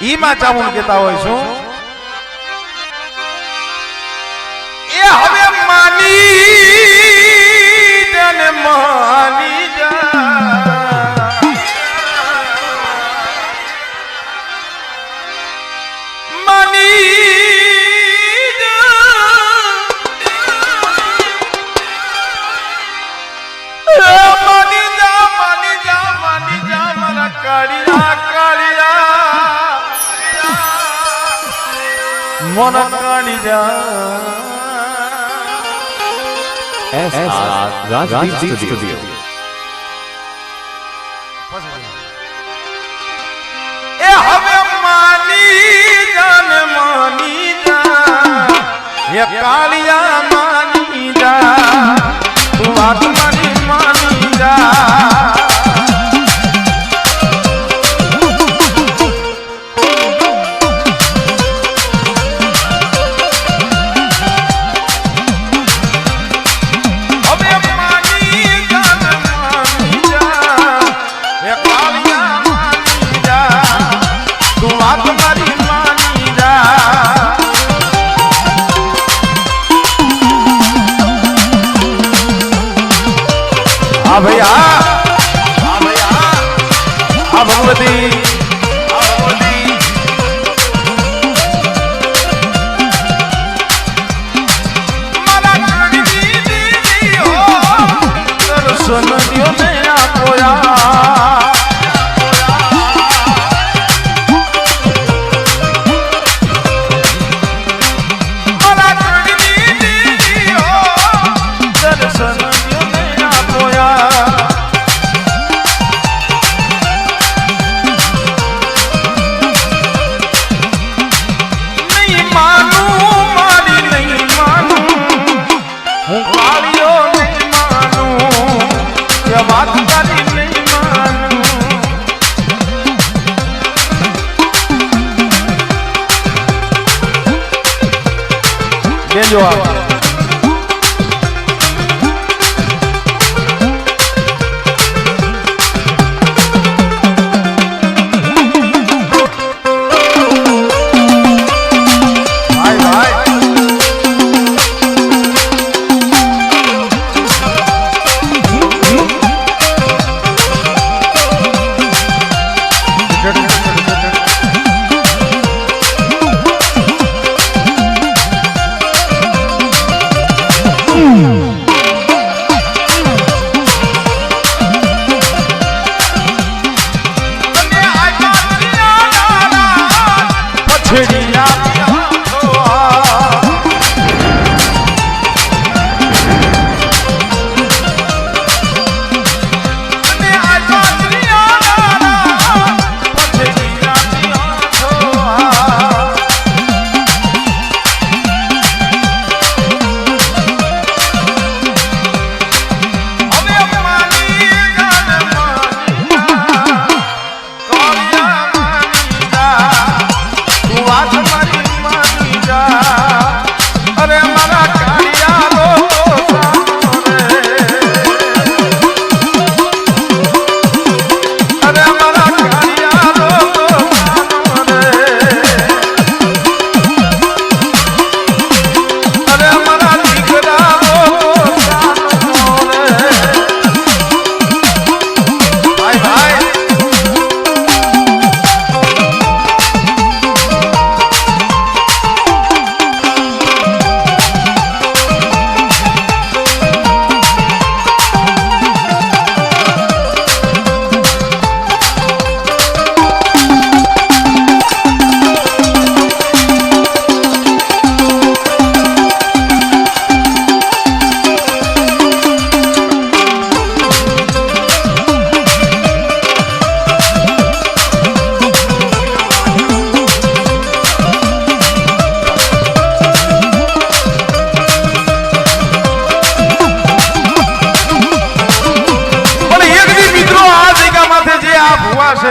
ઈમાં ચામુંડ કહેતા હોય શું એ હવે માની જાને માની જા માની मन काली जा राजदीप स्टूडियो ए हमें मानी जान मानी जा ये कालिया मानी जा तू बात मानी जा भैया भगवती सुन दियो नया कोया जो आप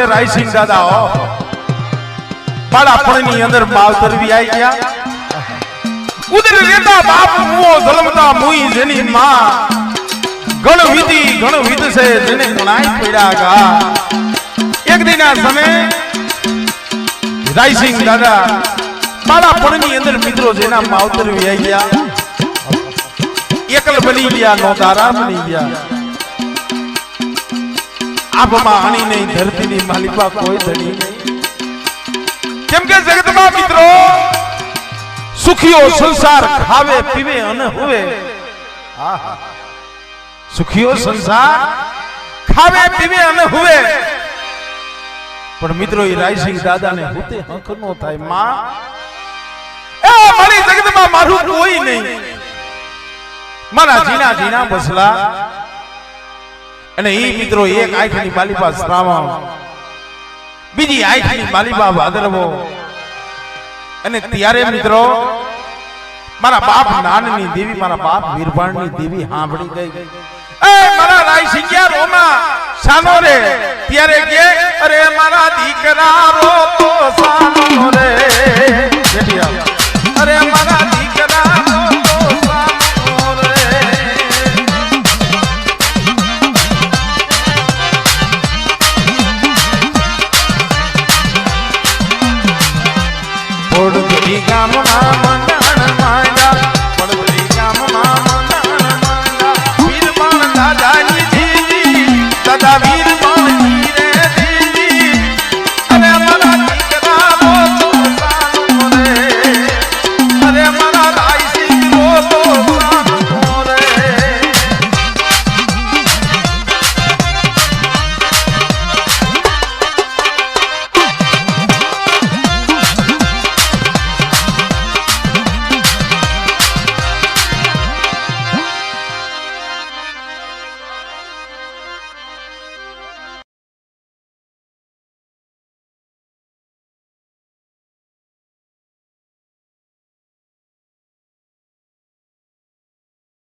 रायसिंह दादा हो बाळापणनी अंदर मावतरवी आई गया उधर रेता बाप मुओ जलमता मुई जेनी मां गण विध से जेने गुनाई पड़ागा एक दिन आ समय રાયસિંહ દાદા મારા પણની અંદર મિત્રો જેના માવતર વ્યાઈ ગયા એકલ બની ગયા નો તારા બની ગયા આપમાં આણી નહીં ધરતીની માલિકા કોઈ ધણી નહીં કેમ કે જગતમાં મિત્રો સુખીઓ સંસાર ખાવે પીવે અને હોવે સુખીઓ સંસાર ખાવે પીવે અને હોવે પણ મિત્રો એ રાયસિંહ દાદાને હુતે હક નો થાય માં એ મારી જગતમાં મારું કોઈ નહીં મારા જીના જીના બસલા અને એ મિત્રો એક આંખની માલિપા શ્રાવણ બીજી આંખની માલિપા ભાદરવો અને ત્યારે મિત્રો મારા બાપ નાનની દેવી મારા બાપ વીરભાણની દેવી સાંભળી ગઈ એ મારા રાયસિંહ રોમા સાનો રે ત્યારે કે અરે મારા દીકરા રો તો